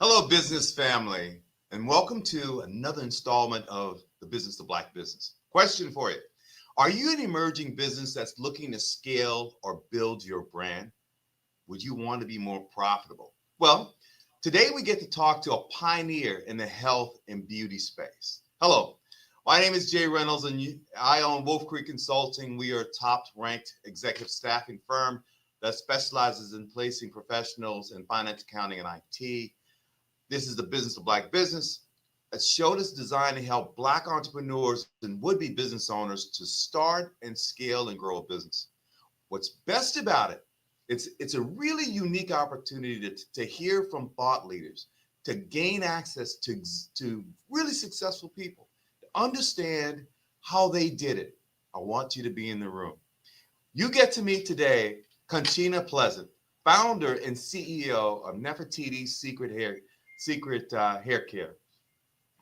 Hello, business family, and welcome to another installment of the Business of Black Business. Question for you. Are you an emerging business that's looking to scale or build your brand? Would you want to be more profitable? Well, today we get to talk to a pioneer in the health and beauty space. Hello, my name is Jay Reynolds, and I own Wolf Creek Consulting. We are a top-ranked executive staffing firm that specializes in placing professionals in finance, accounting, and IT. This is the Business of Black Business, a show that's designed to help Black entrepreneurs and would-be business owners to start and scale and grow a business. What's best about it, it's a really unique opportunity to hear from thought leaders, to gain access to really successful people, to understand how they did it. I want you to be in the room. You get to meet today Conchita Pleasant, founder and CEO of Nefertiti's Secret Hair Care.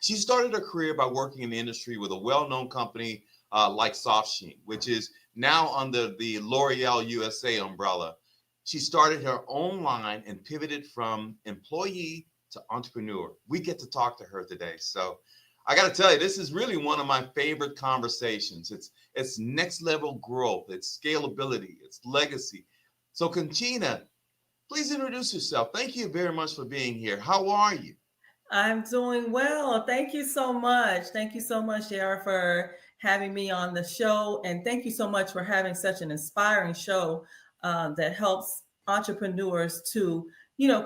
She started her career by working in the industry with a well-known company like SoftSheen, which is now under the L'Oreal USA umbrella. She started her own line and pivoted from employee to entrepreneur. We get to talk to her today. So I got to tell you, this is really one of my favorite conversations. It's next level growth, it's scalability, it's legacy. So Conchita, please introduce yourself. Thank you very much for being here. How are you? I'm doing well. Thank you so much. Thank you so much, JR, for having me on the show. And thank you so much for having such an inspiring show that helps entrepreneurs to,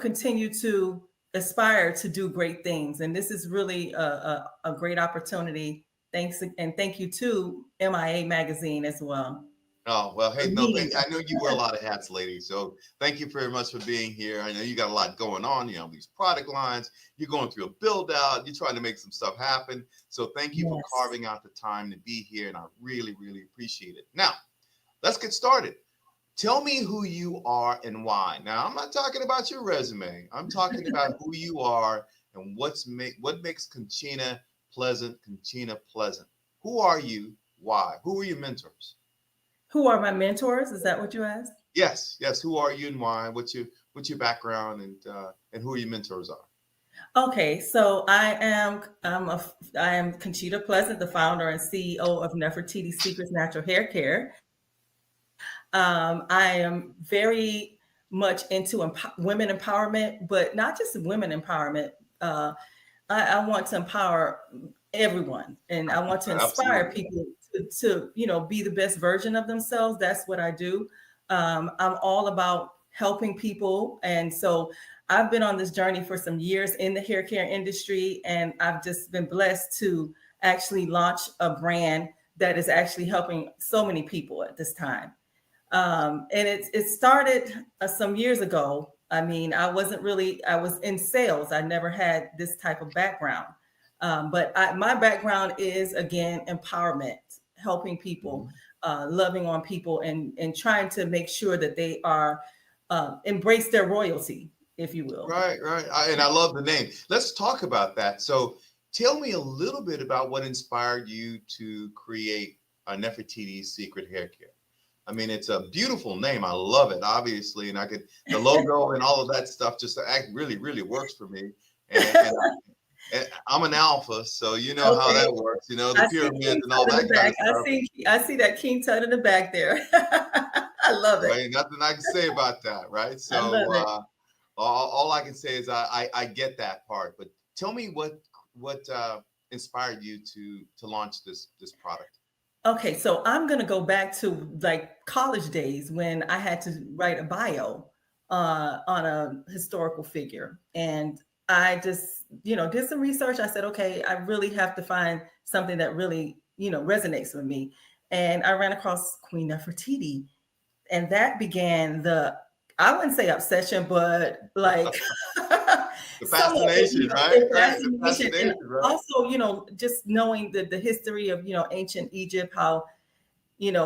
continue to aspire to do great things. And this is really a great opportunity. Thanks. And thank you to MIA Magazine as well. Oh, well, For hey, no, me. I know you wear a lot of hats, lady. So thank you very much for being here. I know you got a lot going on, these product lines. You're going through a build out. You're trying to make some stuff happen. So thank you for Yes. carving out the time to be here. And I really, really appreciate it. Now, let's get started. Tell me who you are and why. Now, I'm not talking about your resume. I'm talking about who you are and what makes Conchita Pleasant. Who are you? Why? Who are your mentors? Who are my mentors? Is that what you asked? Yes, yes. Who are you and why? What's your background and who your mentors are? Okay, so I am Conchita Pleasant, the founder and CEO of Nefertiti Secrets Natural Hair Care. I am very much into women empowerment, but not just women empowerment. Uh, I want to empower everyone, and I want to inspire Absolutely. people to be the best version of themselves. That's what I do. I'm all about helping people, and so I've been on this journey for some years in the hair care industry, and I've just been blessed to actually launch a brand that is actually helping so many people at this time. And it started some years ago. I mean, I was in sales. I never had this type of background. My background is, again, empowerment, helping people, Mhm. loving on people, and trying to make sure that they are embrace their royalty, if you will. Right, right. And I love the name. Let's talk about that. So tell me a little bit about what inspired you to create a Nefertiti's Secret Hair Care. I mean, it's a beautiful name. I love it, obviously, and the logo and all of that stuff just act really, really works for me. And I'm an alpha, so you know how Okay. that works. The I see pyramids King and all Tut in that the kind back. of stuff. I see that King Tut in the back there. I love it. Right? Nothing I can say about that, right? I So love it. all I can say is I get that part. But tell me what inspired you to launch this product. Okay, so I'm gonna go back to like college days when I had to write a bio on a historical figure, and I just did some research. I said, okay, I really have to find something that really resonates with me, and I ran across Queen Nefertiti, and that began the, I wouldn't say obsession, but like The some of it, fascination, right? the Right. The fascination, and fascination, right? also just knowing the history of ancient Egypt, how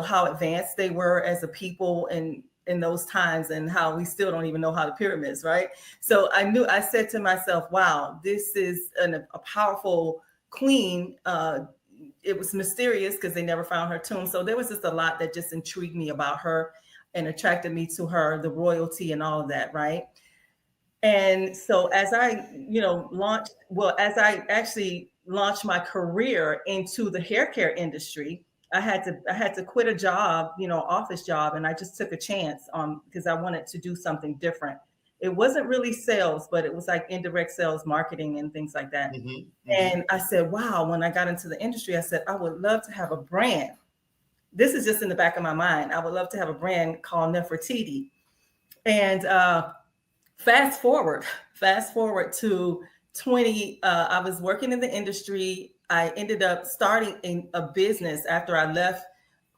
how advanced they were as a people in those times, and how we still don't even know how the pyramids, right? So I said to myself, wow, this is a powerful queen. It was mysterious because they never found her tomb. So there was just a lot that just intrigued me about her and attracted me to her, the royalty and all of that, right? And so as I, launched, well, as I actually launched my career into the hair care industry, I had to quit a job, office job, and I just took a chance on because I wanted to do something different. It wasn't really sales, but it was like indirect sales, marketing, and things like that. Hmm. Hmm. And I said, wow, when I got into the industry, I said, I would love to have a brand. This is just in the back of my mind. I would love to have a brand called Nefertiti. And fast forward, fast forward to 20, I was working in the industry. I ended up starting a business after I left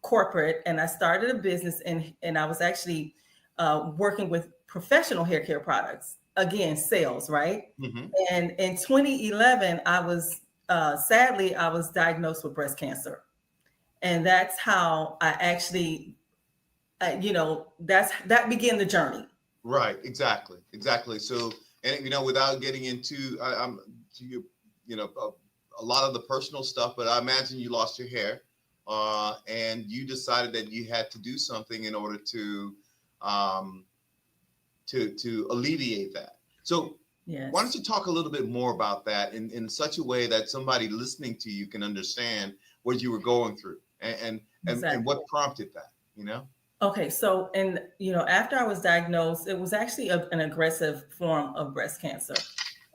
corporate, and I started a business, and I was actually working with professional hair care products. Again, sales, right? Hmm. And in 2011, I was sadly I was diagnosed with breast cancer, and that's how I actually, that began the journey. Right, exactly, exactly. So, and without getting into, I'm to you, a lot of the personal stuff, but I imagine you lost your hair, and you decided that you had to do something in order um, to alleviate that. So, why don't Yes, you talk a little bit more about that in such a way that somebody listening to you can understand what you were going through and exactly. what prompted that, you know? Okay, so and after I was diagnosed, it was actually an aggressive form of breast cancer.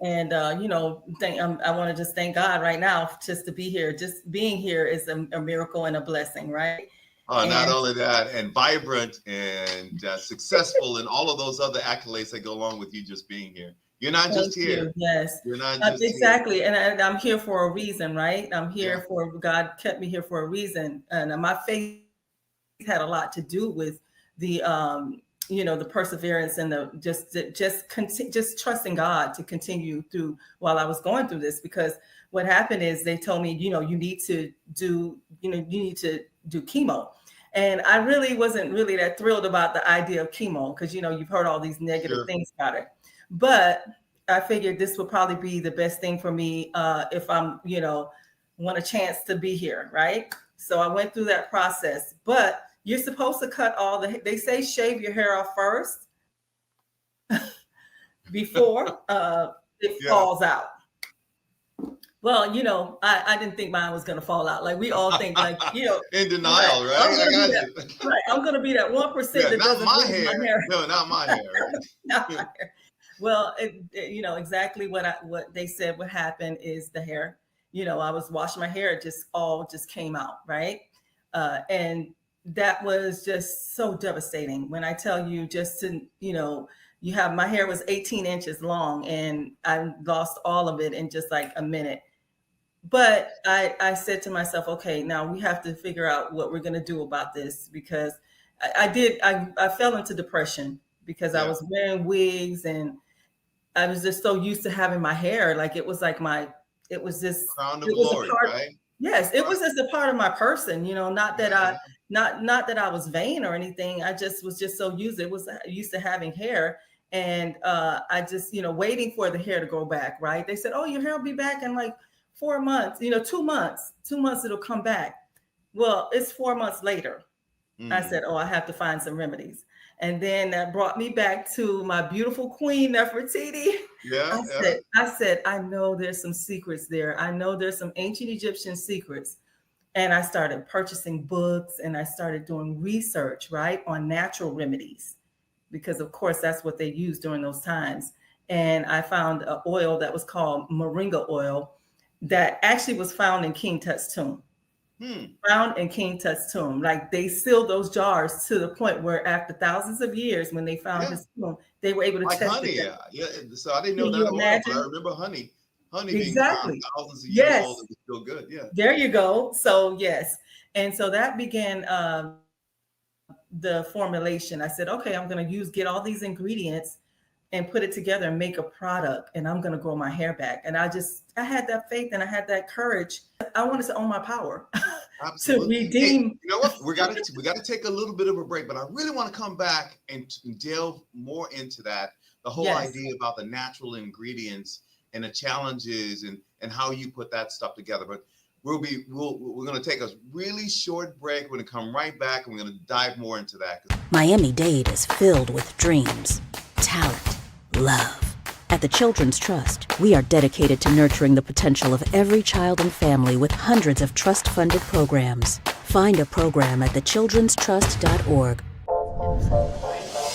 And I want to just thank God right now just to be here. Just being here is a miracle and a blessing, right? Not And only that, and vibrant and successful, and all of those other accolades that go along with you just being here. You're not thank just here. you. Yes, You're not just here. exactly. And I'm here for a reason, right? I'm Yeah. here for God kept me here for a reason, and my faith had a lot to do with the the perseverance and the just trusting God to continue through while I was going through this. Because what happened is they told me, you need to do chemo. And I really wasn't really that thrilled about the idea of chemo because you've heard all these negative Sure. things about it. But I figured this would probably be the best thing for me if I'm, want a chance to be here, right? So I went through that process. But you're supposed to cut they say shave your hair off first before it Yeah. falls out. Well, I didn't think mine was going to fall out. Like we all think, like, In right, denial, I'm right? I going to be got that, you. right. I'm going to be that 1% Yeah, that not doesn't my lose my hair. hair. No, not my hair, right? Not my hair. Well, exactly what they said would happen is the hair. I was washing my hair, it just came out, right? And that was just so devastating. When I tell you, just to you have my hair was 18 inches long, and I lost all of it in just like a minute. But I said to myself, okay, now we have to figure out what we're going to do about this because I fell into depression because I Yeah. was wearing wigs and I was just so used to having my hair. Like it was like it was just, Crown of it was a glory, part, right? yes, it Right. was just a part of my person, not that Yeah. not that I was vain or anything. I just was just so used to having hair. And I just, waiting for the hair to grow back, right? They said, oh, your hair will be back in like 4 months, 2 months it'll come back. Well, it's 4 months later. I Mm. said, oh, I have to find some remedies. And then that brought me back to my beautiful queen, Nefertiti. Yeah. I Yeah. said, I know there's some secrets there. I know there's some ancient Egyptian secrets. And I started purchasing books and I started doing research, right, on natural remedies, because of course that's what they used during those times. And I found an oil that was called moringa oil that actually was found in King Tut's tomb. Hmm. Found in King Tut's tomb. Like they sealed those jars to the point where after thousands of years, when they found Yeah. his tomb, they were able to Like test it. honey. Yeah. Yeah. So I didn't know Can that you oil, but I imagine? remember honey. Honey being found Exactly. thousands of years old. Yes. It was still good. Yeah. There you go. So yes. And so that began the formulation. I said, okay, I'm going to get all these ingredients and put it together and make a product, and I'm going to grow my hair back. And I had that faith and I had that courage. I wanted to own my power to Absolutely. Hey, redeem. you know what? We got to take a little bit of a break, but I really want to come back and delve more into that. The whole Yes. idea about the natural ingredients and the challenges and how you put that stuff together. But we're going to take a really short break. We're going to come right back and we're going to dive more into that. Miami-Dade is filled with dreams, talent, love. At the Children's Trust, we are dedicated to nurturing the potential of every child and family with hundreds of trust-funded programs. Find a program at thechildrenstrust.org.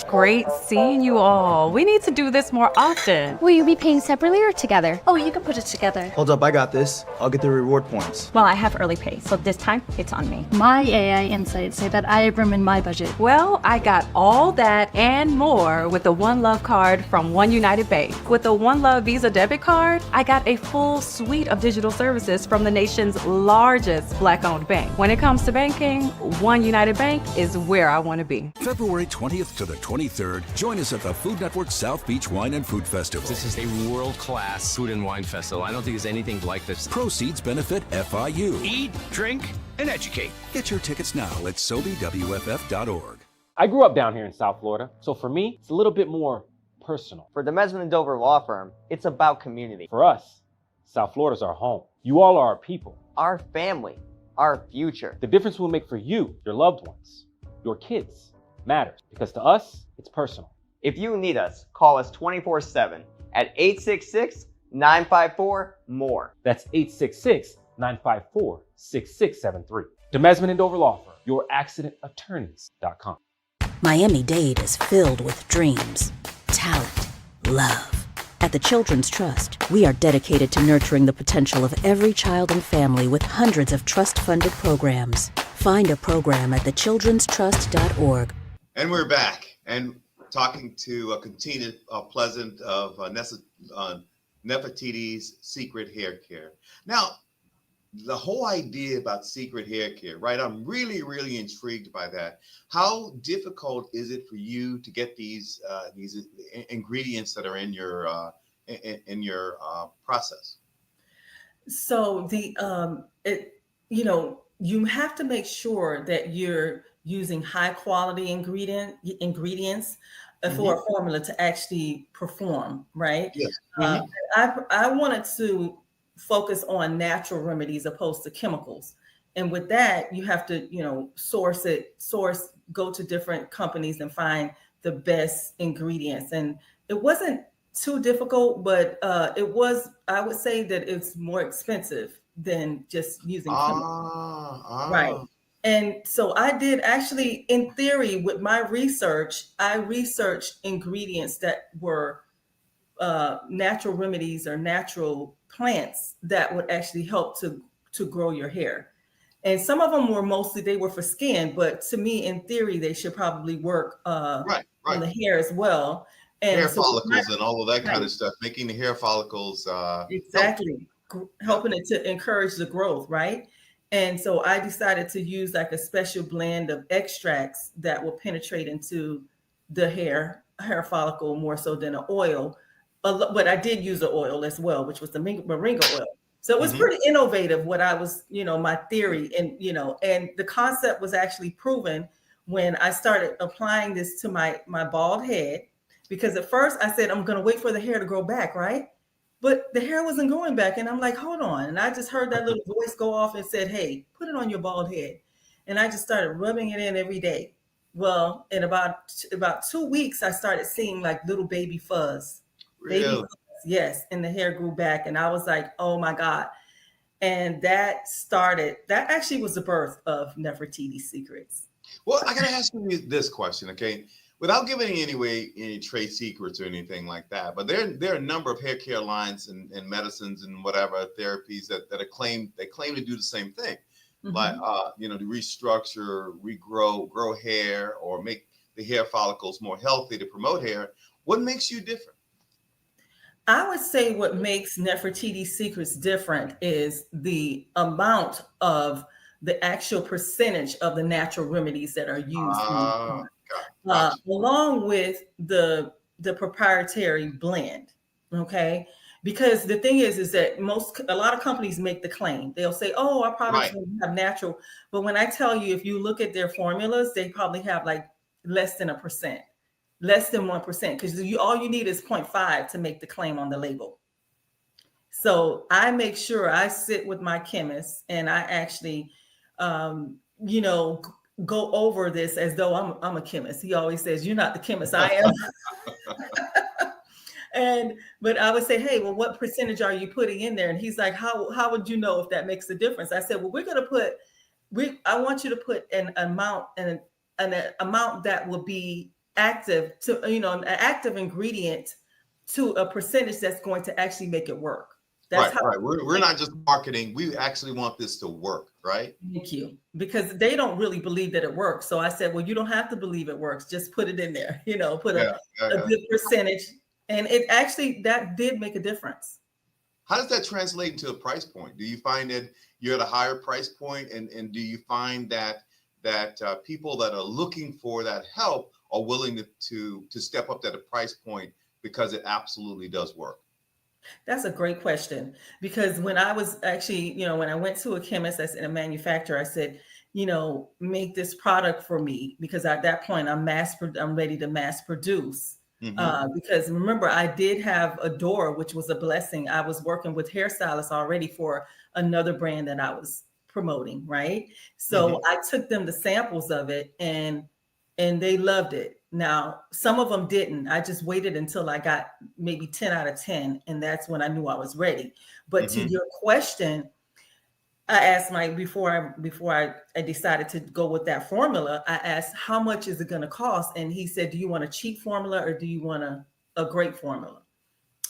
Great seeing you all. We need to do this more often. Will you be paying separately or together? Oh, you can put it together. Hold up, I got this. I'll get the reward points. Well, I have early pay, so this time it's on me. My AI insights say that I have room in my budget. Well, I got all that and more with the One Love card from One United Bank. With the One Love Visa debit card, I got a full suite of digital services from the nation's largest Black-owned bank. When it comes to banking, One United Bank is where I want to be. February 20th to the 23rd, join us at the Food Network South Beach Wine and Food Festival. This is a world-class food and wine festival. I don't think there's anything like this. Proceeds benefit FIU. Eat, drink, and educate. Get your tickets now at SoBWFF.org. I grew up down here in South Florida, so for me, it's a little bit more personal. For the Mesman and Dover Law Firm, it's about community. For us, South Florida's our home. You all are our people. Our family, our future. The difference we'll make for you, your loved ones, your kids, matters. Because to us, it's personal. If you need us, call us 24/7 at 866-954-MORE. That's 866-954-6673. Demesman and Dover Law Firm, youraccidentattorneys.com. Miami-Dade is filled with dreams, talent, love. At the Children's Trust, we are dedicated to nurturing the potential of every child and family with hundreds of trust-funded programs. Find a program at thechildrenstrust.org. And we're back and talking to Conchita Pleasant of Nefertiti's Secret Hair Care. Now, the whole idea about secret hair care, right? I'm really, really intrigued by that. How difficult is it for you to get these ingredients that are in your process? So you have to make sure that you're using high quality ingredients for a formula to actually perform, right? Yes. I wanted to focus on natural remedies opposed to chemicals. And with that, you have to, go to different companies and find the best ingredients. And it wasn't too difficult, but I would say that it's more expensive than just using chemicals. Right. And so I did actually, in theory, with my research, I researched ingredients that were natural remedies or natural plants that would actually help to grow your hair. And some of them were they were for skin, but to me, in theory, they should probably work on the hair as well. And hair follicles and all of that kind of stuff, making the hair follicles helping it to encourage the growth, right? And so I decided to use like a special blend of extracts that will penetrate into the hair follicle more so than an oil. But I did use an oil as well, which was the moringa oil. So it was pretty innovative what I was, my theory and the concept was actually proven when I started applying this to my bald head, because at first I said, I'm going to wait for the hair to grow back, right? But the hair wasn't growing back. And I'm like, hold on. And I just heard that little voice go off and said, hey, put it on your bald head. And I just started rubbing it in every day. Well, in about 2 weeks, I started seeing like little baby fuzz. Really? Baby fuzz, yes. And the hair grew back. And I was like, oh my God. And that actually was the birth of Nefertiti Secrets. Well, I got to ask you this question, okay? Without giving any trade secrets or anything like that, but there are a number of hair care lines and medicines and whatever therapies that claim to do the same thing, like to restructure, grow hair, or make the hair follicles more healthy to promote hair. What makes you different? I would say what makes Nefertiti Secrets different is the amount of the actual percentage of the natural remedies that are used. Gotcha. Along with the proprietary blend, okay? Because the thing is that a lot of companies make the claim. They'll say, "Oh, our products have natural," but when I tell you, if you look at their formulas, they probably have like less than 1%, less than 1%, because all you need is 0.5 to make the claim on the label. So I make sure I sit with my chemist and I actually, go over this as though I'm a chemist. He always says, "You're not the chemist, I am." But I would say, hey, well, what percentage are you putting in there? And he's like, how would you know if that makes a difference? I said, well, I want you to put an amount and an amount that will be active to, an active ingredient to a percentage that's going to actually make it work. That's right. We're not just marketing. We actually want this to work, right? Thank you. Because they don't really believe that it works. So I said, well, you don't have to believe it works. Just put it in there, put a good percentage. And it actually, that did make a difference. How does that translate into a price point? Do you find that you're at a higher price point, and do you find that people that are looking for that help are willing to step up to the price point because it absolutely does work? That's a great question, because when I was actually, when I went to a chemist and a manufacturer, I said, make this product for me, because at that point I'm ready to mass produce. Because remember, I did have a door, which was a blessing. I was working with hairstylists already for another brand that I was promoting, right? So I took them the samples of it, and they loved it. Now, some of them didn't. I just waited until I got maybe 10 out of 10, and that's when I knew I was ready. But to your question, I asked before I decided to go with that formula, I asked, how much is it going to cost? And he said, do you want a cheap formula or do you want a great formula?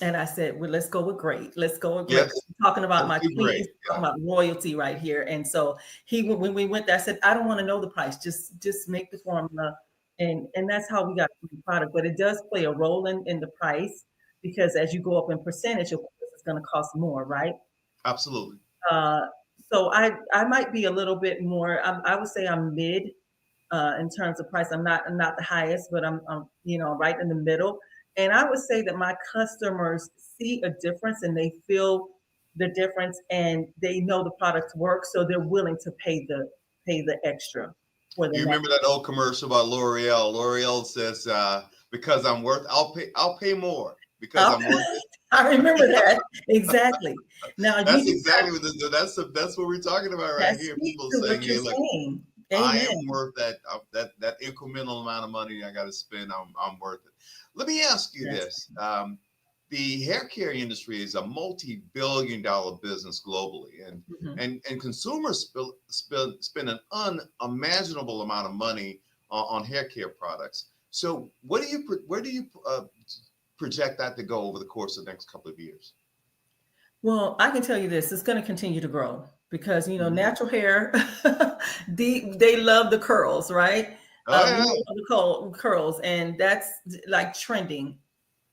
And I said, well, let's go with great. Let's go with great. Yes. I'm talking about my queen, talking about royalty right here. And so when we went there, I said, I don't want to know the price. Just make the formula. And that's how we got the product. But it does play a role in the price, because as you go up in percentage, of course, it's going to cost more, right? Absolutely. So I might be a little bit more. I would say I'm mid in terms of price. I'm not the highest, but I'm right in the middle. And I would say that my customers see a difference, and they feel the difference, and they know the products work, so they're willing to pay the extra. You remember that old commercial about L'Oreal? L'Oreal says, "Because I'm worth, I'll pay more because I'm worth it." I remember that exactly. Now that's exactly that's what we're talking about right here. People saying, "Hey, look, I am worth that incremental amount of money I got to spend. I'm worth it." Let me ask you this: the hair care industry is a multi-billion-dollar business globally, and consumers spend an unimaginable amount of money on hair care products. So, where do you project that to go over the course of the next couple of years? Well, I can tell you this: it's going to continue to grow, because natural hair, they love the curls, right? We love the curls, and that's like trending.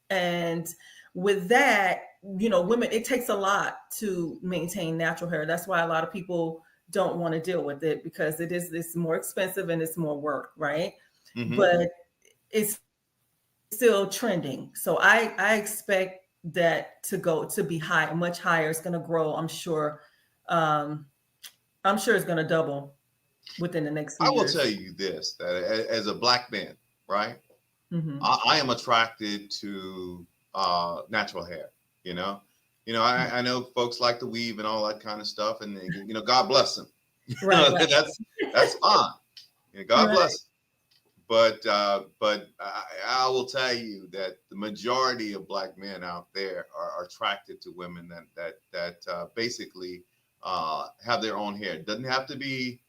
And with that, women, it takes a lot to maintain natural hair. That's why a lot of people don't want to deal with it, because it's more expensive and it's more work, right? But it's still trending. So I expect that to be high, much higher. It's going to grow. I'm sure it's going to double within the next few years. I will tell you this, that as a Black man, right? I am attracted to natural hair. I know folks like to weave and all that kind of stuff, and God bless them. Right. That's fine. God bless them. But I will tell you that the majority of Black men out there are attracted to women that basically have their own hair. It doesn't have to be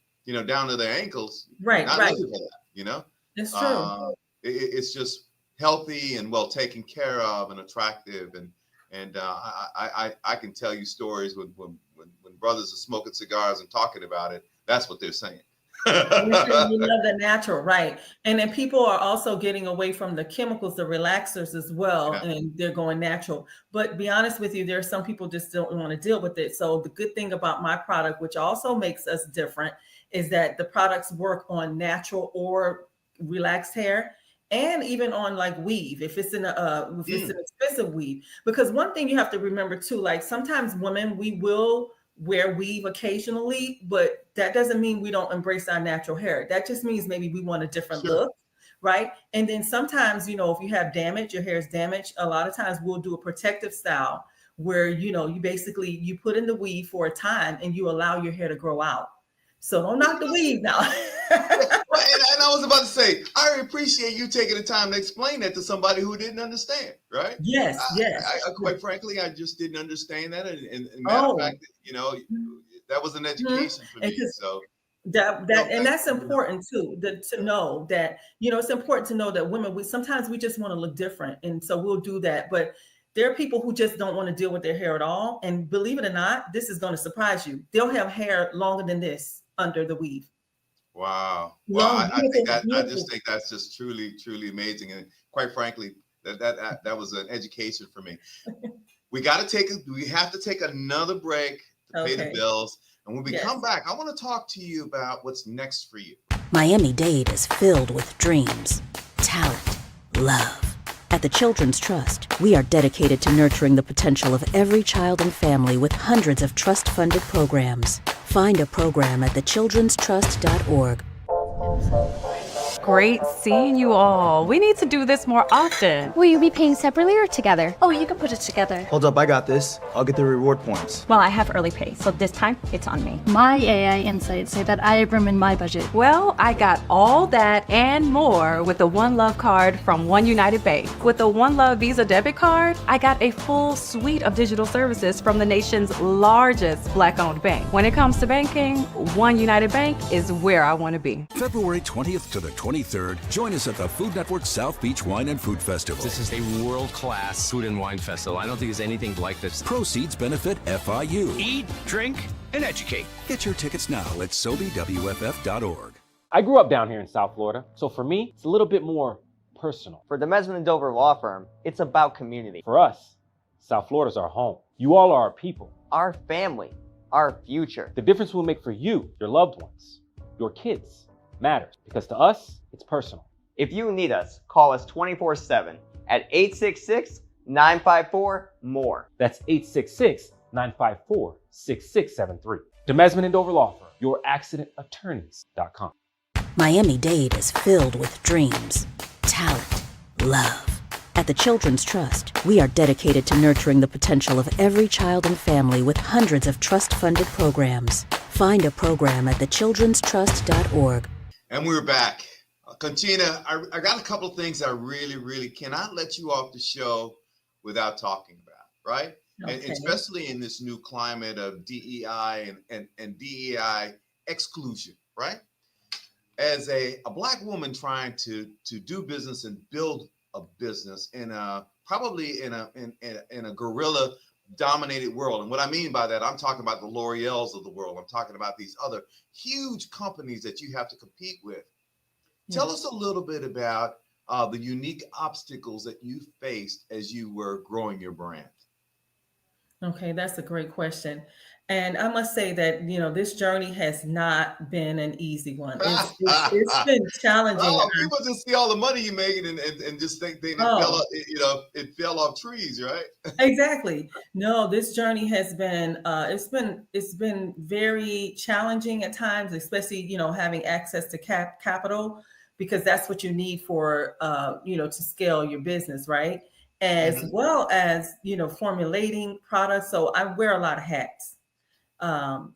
down to their ankles. Right. Not looking for that. It's true. It's just healthy and well taken care of and attractive, and I can tell you stories when brothers are smoking cigars and talking about it. That's what they're saying. You love the natural, right? And then people are also getting away from the chemicals, the relaxers as well, and they're going natural. But be honest with you, there are some people just don't want to deal with it. So the good thing about my product, which also makes us different, is that the products work on natural or relaxed hair, and even on like weave, if it's an expensive weave. Because one thing you have to remember too, like sometimes women, we will wear weave occasionally, but that doesn't mean we don't embrace our natural hair. That just means maybe we want a different look, right? And then sometimes, if you have damage, your hair is damaged, a lot of times we'll do a protective style where, you put in the weave for a time and you allow your hair to grow out. So don't knock the weave now. And I was about to say, I appreciate you taking the time to explain that to somebody who didn't understand, right? Yes, yes. Quite frankly, I just didn't understand that. And matter of Oh. fact, that was an education for And me. So, and thank that's you. important too, to know that, it's important to know that women, sometimes we just want to look different. And so we'll do that. But there are people who just don't want to deal with their hair at all. And believe it or not, this is going to surprise you. They'll have hair longer than this under the weave. Wow. Well, Long, beautiful, I beautiful. just think that's just truly, truly amazing. And quite frankly, that was an education for me. We have to take another break to pay the Okay. bills. And when we Yes. come back, I want to talk to you about what's next for you. Miami-Dade is filled with dreams, talent, love. At the Children's Trust, we are dedicated to nurturing the potential of every child and family with hundreds of trust-funded programs. Find a program at thechildrenstrust.org. Great seeing you all. We need to do this more often. Will you be paying separately or together? Oh, you can put it together. Hold up, I got this. I'll get the reward points. Well, I have early pay, so this time it's on me. My AI insights say that I have room in my budget. Well, I got all that and more with the One Love card from One United Bank. With the One Love Visa debit card, I got a full suite of digital services from the nation's largest Black-owned bank. When it comes to banking, One United Bank is where I want to be. February 20th to the 23rd, join us at the Food Network South Beach Wine and Food Festival. This is a world-class food and wine festival. I don't think there's anything like this. Proceeds benefit FIU. Eat, drink, and educate. Get your tickets now at SoBWFF.org. I grew up down here in South Florida, so for me, it's a little bit more personal. For the Mesman & Dover Law Firm, it's about community. For us, South Florida's our home. You all are our people. Our family, our future. The difference we'll make for you, your loved ones, your kids, matters, because to us, it's personal. If you need us, call us 24/7 at 866-954-MORE. That's 866-954-6673. Demesman & Dover Law Firm, youraccidentattorneys.com. Miami-Dade is filled with dreams, talent, love. At the Children's Trust, we are dedicated to nurturing the potential of every child and family with hundreds of trust-funded programs. Find a program at thechildrenstrust.org. And we're back. Conchita, I got a couple of things I really, really cannot let you off the show without talking about, right? Okay. And especially in this new climate of DEI and DEI exclusion, right? As a Black woman trying to do business and build a business in a guerrilla dominated world. And what I mean by that, I'm talking about the L'Oreals of the world. I'm talking about these other huge companies that you have to compete with. Tell us a little bit about the unique obstacles that you faced as you were growing your brand. Okay, that's a great question. And I must say that, this journey has not been an easy one. It's been challenging. Oh, people just see all the money you made and just think it fell off trees, right? Exactly. No, this journey has been it's been very challenging at times, especially, having access to capital, because that's what you need for to scale your business, right? As well as, formulating products. So I wear a lot of hats,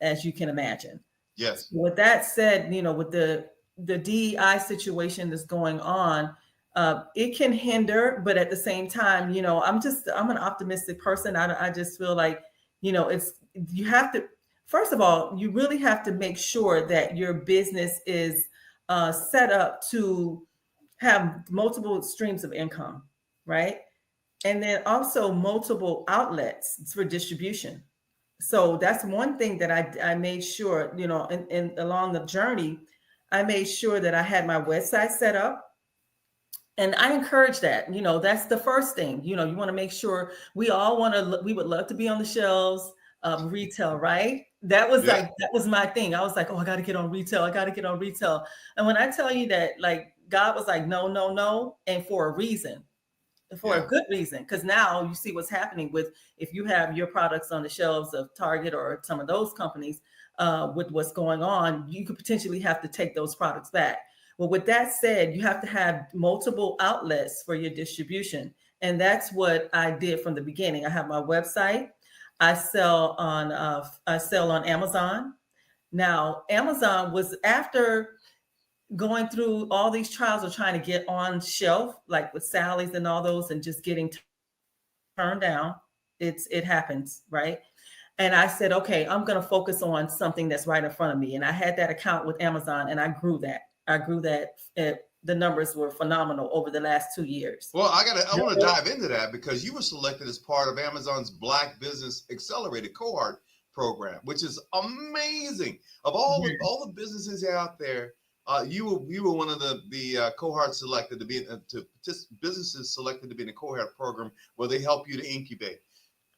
as you can imagine. Yes. With that said, with the DEI situation that's going on, it can hinder, but at the same time, I'm an optimistic person. I just feel like, you have to, first of all, you really have to make sure that your business is set up to have multiple streams of income, right? And then also multiple outlets for distribution. So that's one thing that I made sure, and along the journey, I made sure that I had my website set up. And I encourage that, that's the first thing, you want to make sure we would love to be on the shelves of retail, right? That was that was my thing. I was like, oh, I got to get on retail. I got to get on retail. And when I tell you that, like, God was like, no, no, no. And for a reason. For a good reason, because now you see what's happening with, if you have your products on the shelves of Target or some of those companies, with what's going on, you could potentially have to take those products back. Well, with that said, you have to have multiple outlets for your distribution. And that's what I did from the beginning. I have my website. I sell on Amazon. Now, Amazon was after going through all these trials of trying to get on shelf, like with Sally's and all those, and just getting turned down. It happens, right? And I said, okay, I'm going to focus on something that's right in front of me. And I had that account with Amazon, and I grew that. The numbers were phenomenal over the last 2 years. Well, I want to dive into that because you were selected as part of Amazon's Black Business Accelerated Cohort program, which is amazing. Of all the businesses out there, you were one of the cohorts selected to be businesses selected to be in the cohort program where they help you to incubate.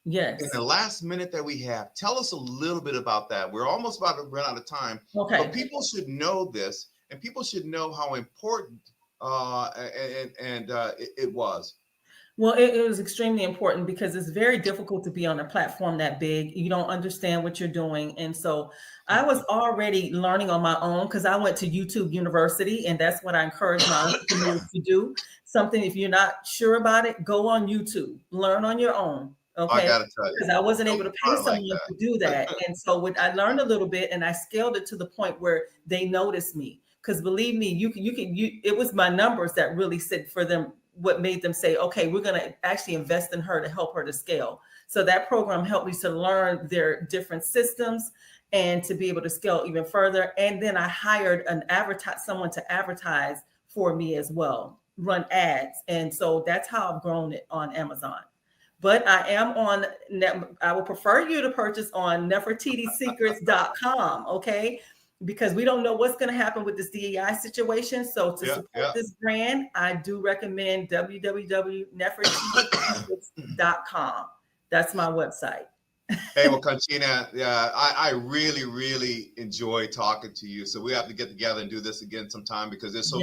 Yes. In the last minute that we have, tell us a little bit about that. We're almost about to run out of time. Okay. But people should know this, and people should know how important it was. Well, it was extremely important because it's very difficult to be on a platform that big. You don't understand what you're doing. And so I was already learning on my own because I went to YouTube University, and that's what I encourage my entrepreneurs to do. Something, if you're not sure about it, go on YouTube, learn on your own. Okay. I gotta tell you, because I wasn't able to pay someone to do that. And so I learned a little bit, and I scaled it to the point where they noticed me. Because believe me, it was my numbers that really said for them what made them say, okay, we're going to actually invest in her to help her to scale. So that program helped me to learn their different systems and to be able to scale even further. And then I hired someone to advertise for me as well, run ads. And so that's how I've grown it on Amazon. But I am I would prefer you to purchase on NefertitiSecrets.com, okay? Because we don't know what's going to happen with this DEI situation. So to support this brand, I do recommend www.nefertitisecrets.com. That's my website. Hey, well, Conchita, I really, really enjoy talking to you. So we have to get together and do this again sometime because there's so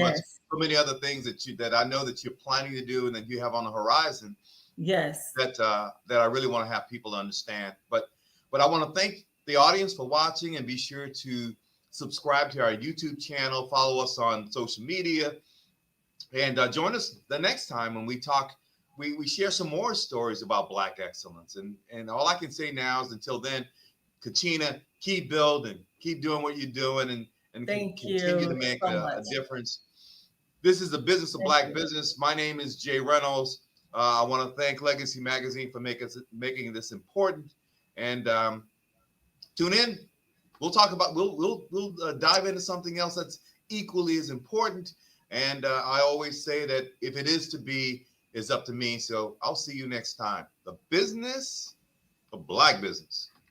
many other things that I know that you're planning to do and that you have on the horizon. Yes. That I really want to have people understand. But I want to thank the audience for watching, and be sure to subscribe to our YouTube channel, follow us on social media, and join us the next time when we talk. We share some more stories about Black excellence. And all I can say now is until then, Conchita, keep building, keep doing what you're doing, and continue to make a difference. This is the Business of Black Business. My name is Jay Reynolds. I want to thank Legacy Magazine for making this important. And tune in. We'll talk about we'll dive into something else that's equally as important. And I always say that if it is to be, it's up to me. So I'll see you next time. The Business of Black Business.